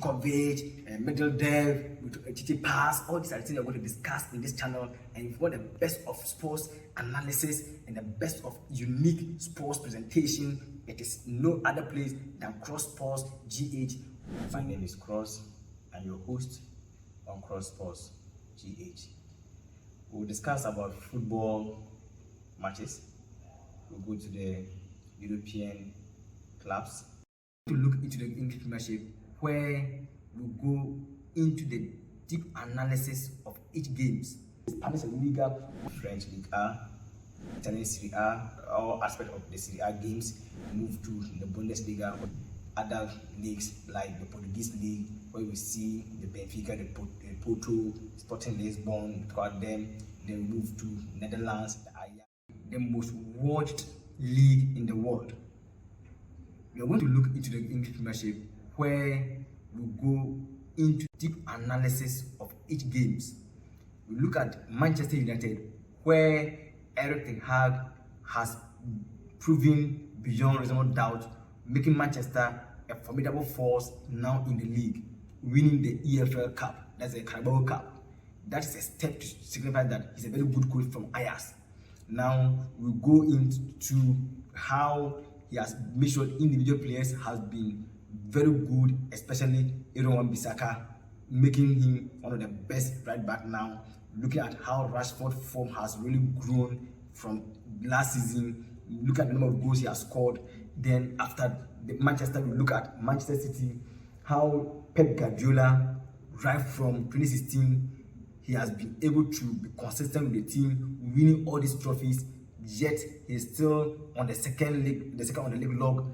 Djokovic, middle depth, with TT pass. All these are things we're going to discuss in this channel. And if you want the best of sports analysis and the best of unique sports presentation, it is no other place than Kross Sports GH. My name is Kross. I'm your host on Kross Sports GH. We'll discuss about football matches. We'll go to the European clubs To look into the English Premiership, where we go into the deep analysis of each games. Spanish Liga, French League A, Italian Serie A, all aspects of the Serie A games. Move to the Bundesliga, other leagues like the Portuguese League, where we see the Benfica, the Porto, Sporting Lisbon, throughout them. Then we move to Netherlands, the most watched league in the world. We are going to look into the English Premiership, where we go into deep analysis of each games. We look at Manchester United, where Erik ten Hag has proven beyond reasonable doubt, making Manchester a formidable force now in the league, winning the EFL Cup, that's the Carabao Cup. That is a step to signify that he's a very good coach from Ajax. Now we go into how he has made sure individual players has been very good, especially Aaron Wan-Bissaka, making him one of the best right back now. Looking at how Rashford's form has really grown from last season, look at the number of goals he has scored. Then after Manchester, we look at Manchester City, how Pep Guardiola, right from 2016, he has been able to be consistent with the team, winning all these trophies. Yet he's still on the second on the league log.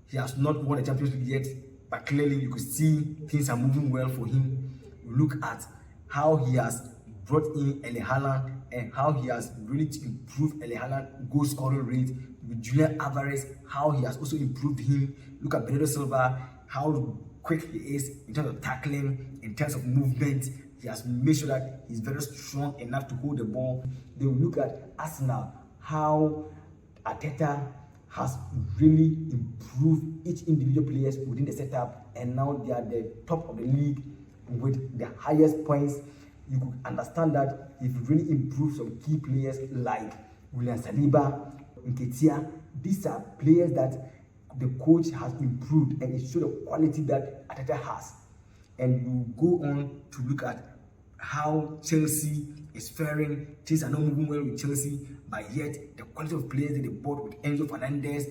He has not won the Champions League yet, but clearly you could see things are moving well for him. Look at how he has brought in Erling Haaland and how he has really improved Erling Haaland's goal scoring rate. With Julian Alvarez, how he has also improved him. Look at Bernardo Silva, how quick he is in terms of tackling, in terms of movement. He has made sure that he's very strong enough to hold the ball. Then we look at Arsenal, how Arteta has really improved each individual players within the setup, and now they are the top of the league with the highest points. You could understand that if you really improve some key players like William Saliba, Nketiah, these are players that the coach has improved, and it shows the quality that Arteta has. And you go on to look at how Chelsea is faring. Things are not moving well with Chelsea, but yet the quality of players that they bought with Enzo Fernandez,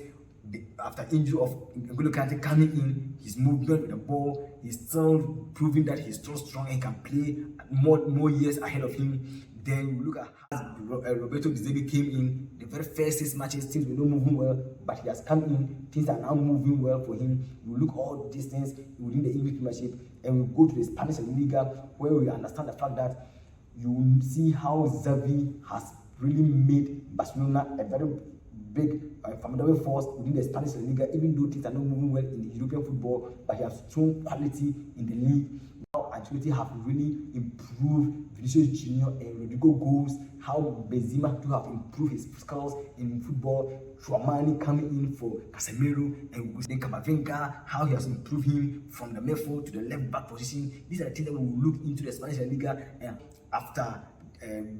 after injury of N'Golo Kante coming in, his movement with the ball, he's still proving that he's still strong and can play more years ahead of him. Then you look at how Roberto De Zerbi came in. The very first 6 matches, things were not moving well, but he has come in. Things are now moving well for him. We look all these things within the English Premiership, and we go to the Spanish Liga, where we understand the fact that you see how Xavi has really made Barcelona a very big, formidable force within the Spanish Liga, even though things are not moving well in the European football, but he has shown quality in the league. Now Ancelotti have really improved Vinicius Junior and Rodrigo goals, how Benzema to have improved his skills in football, Tchouameni coming in for Casemiro, and then Camavinga, how he has improved him from the midfield to the left back position. These are the things that we will look into the Spanish Liga. And after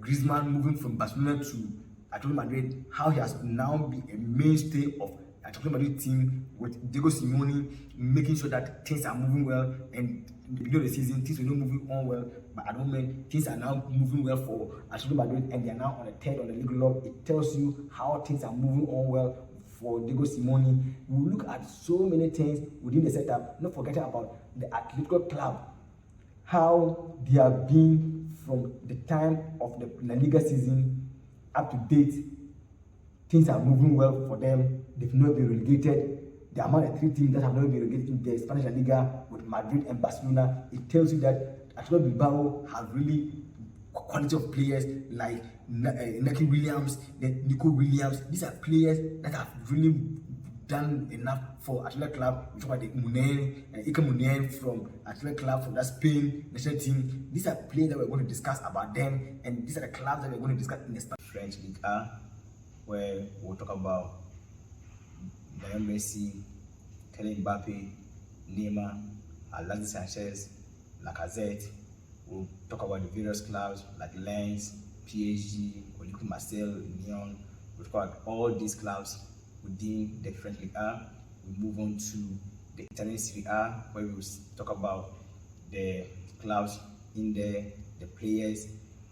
Griezmann moving from Barcelona to Atletico Madrid, how he has now been a mainstay of Atletico Madrid team with Diego Simeone, making sure that things are moving well. And in the beginning of the season, things were not moving on well, but at the moment, things are now moving well for Atletico Madrid, and they are now on the 3rd on the league log. It tells you how things are moving on well for Diego Simeone. We look at so many things within the setup, not forgetting about the Atletico Club, how they have been from the time of the La Liga season up to date. Things are moving well for them. They've not been relegated. The amount of 3 teams that have not been relegated in the Spanish La Liga with Madrid and Barcelona, it tells you that Atletico Bilbao have really quality of players like Naki Williams, Nico Williams. These are players that have really done enough for Athletic Club. We talk about the Ike Munien from Athletic Club from that Spain national team. These are players that we're going to discuss about them, and these are the clubs that we're going to discuss in the French League A, where we'll talk about Lionel Messi, Kylian Mbappe, Neymar, Alexis Sanchez, Lacazette. We'll talk about the various clubs like Lens, PSG, Olympique Marseille, Lyon. We'll talk about all these clubs within the French League A. We move on to the Italian Serie A, where we will talk about the clubs in there, the players.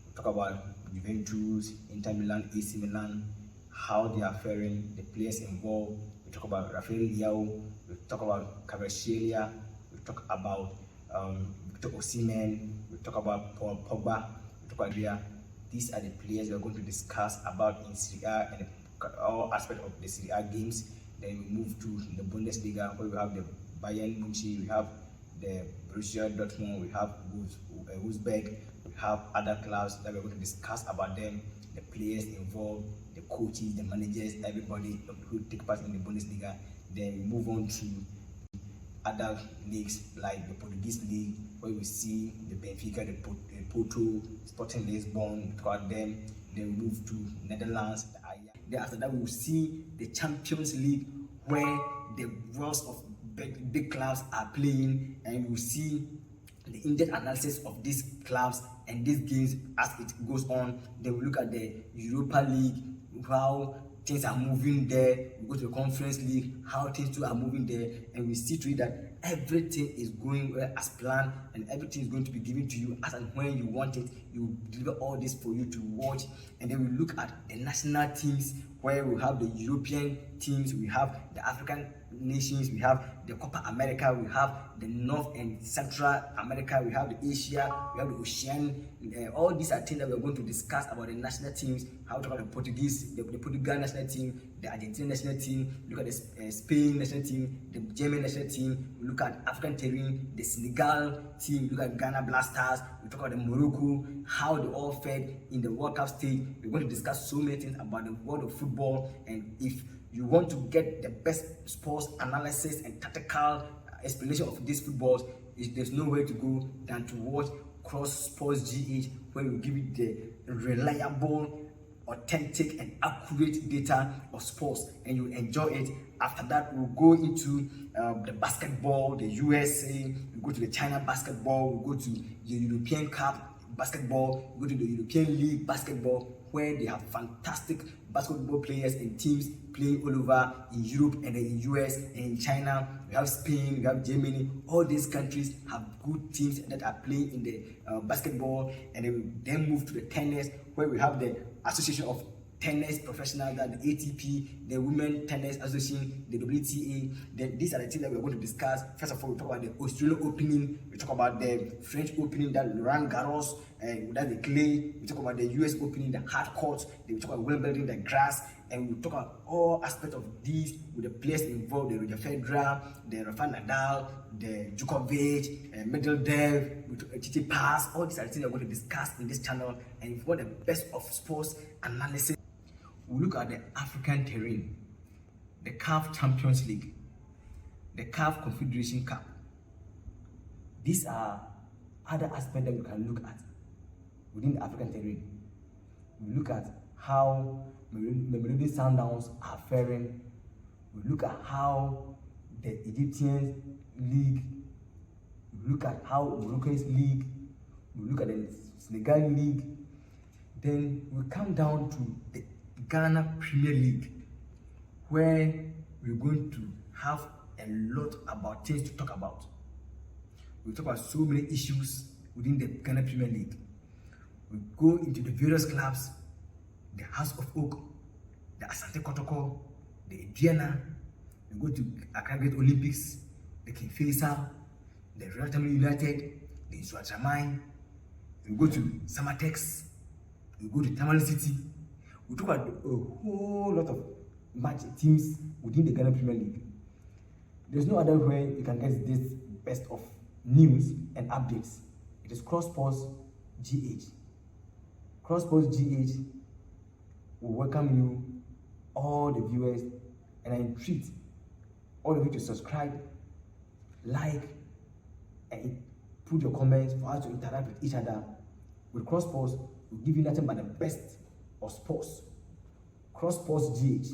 We'll talk about Juventus, Inter Milan, AC Milan, how they are faring, the players involved. We talk about Rafael Leao. We talk about Kvaratskhelia. We talk about Victor Osimhen. We talk about Paul Pogba. We talk about Ria. These are the players we are going to discuss about in Serie A and all aspects of the Serie A games. Then we move to the Bundesliga, where we have the Bayern Munich, we have the Borussia Dortmund, we have Wolfsburg, we have other clubs that we're going to discuss about them, the players involved, the coaches, the managers, everybody who take part in the Bundesliga. Then we move on to other leagues like the Portuguese league, where we see the Benfica, the Porto, Sporting Lisbon, we talk about them. Then we move to Netherlands, the Ajax. Then after that, we will see the Champions League, where the worlds of big clubs are playing, and we'll see the in-depth analysis of these clubs and these games as it goes on. Then we look at the Europa League, how things are moving there. We go to the Conference League, how things too are moving there, and we see to it that everything is going well as planned, and everything is going to be given to you as and when you want it. You deliver all this for you to watch. And then we look at the national teams, where we have the European teams, we have the African nations, we have the Copa America, we have the North and Central America, we have the Asia, we have the Ocean. All these are things that we're going to discuss about the national teams. How to talk about the Portugal national team, the Argentine national team, look at the Spain national team, the German national team, we look at African terrain, the Senegal team, we look at Ghana Blasters, we talk about the Morocco, how they all fared in the World Cup stage. We're going to discuss so many things about the world of football. And if you want to get the best sports analysis and tactical explanation of these footballs, there's no way to go than to watch Kross Sports GH, where we give you the reliable, authentic and accurate data of sports, and you enjoy it. After that, we'll go into the basketball, the USA, we go to the China basketball, we go to the European Cup basketball, we go to the European League basketball, where they have fantastic basketball players and teams playing all over in Europe and in US and in China. We have Spain, we have Germany. All these countries have good teams that are playing in the basketball. And then we then move to the tennis, where we have the Association of Tennis Professionals, that the ATP, the Women Tennis Association, the WTA. Then these are the things that we're going to discuss. First of all, we talk about the Australian Opening, we talk about the French Opening, that Roland Garros, that's the clay. We talk about the US Opening, the hard courts. Then we talk about Wimbledon, the grass, and we talk about all aspects of these with the players involved: the Roger Federer, the Rafael Nadal, the Djokovic, Medvedev, Titi Pass. All these are the things we're going to discuss in this channel. And if you want the best of sports analysis, we look at the African terrain, the CAF Champions League, the CAF Confederation Cup. These are other aspects that we can look at within the African terrain. We look at how Mamelodi Sundowns are faring. We look at how the Egyptian league. We look at how Morocco's league. We look at the Senegal league. Then we come down to the Ghana Premier League, where we're going to have a lot about things to talk about. We talk about so many issues within the Ghana Premier League. We go into the various clubs, the House of Oak, the Asante Kotoko, the Ediana. We go to Accra Great Olympics, the King Faisal, the Royal Tamale United, the Isuatramai. We go to Samatex. We go to Tamale City. We talk about a whole lot of match teams within the Ghana Premier League. There's no other way you can get this best of news and updates. It is Kross Sports GH. Kross Sports GH will welcome you, all the viewers, and I entreat all of you to subscribe, like, and put your comments for us to interact with each other. With Kross Sports, we'll give you nothing but the best of sports. Kross Sports GH.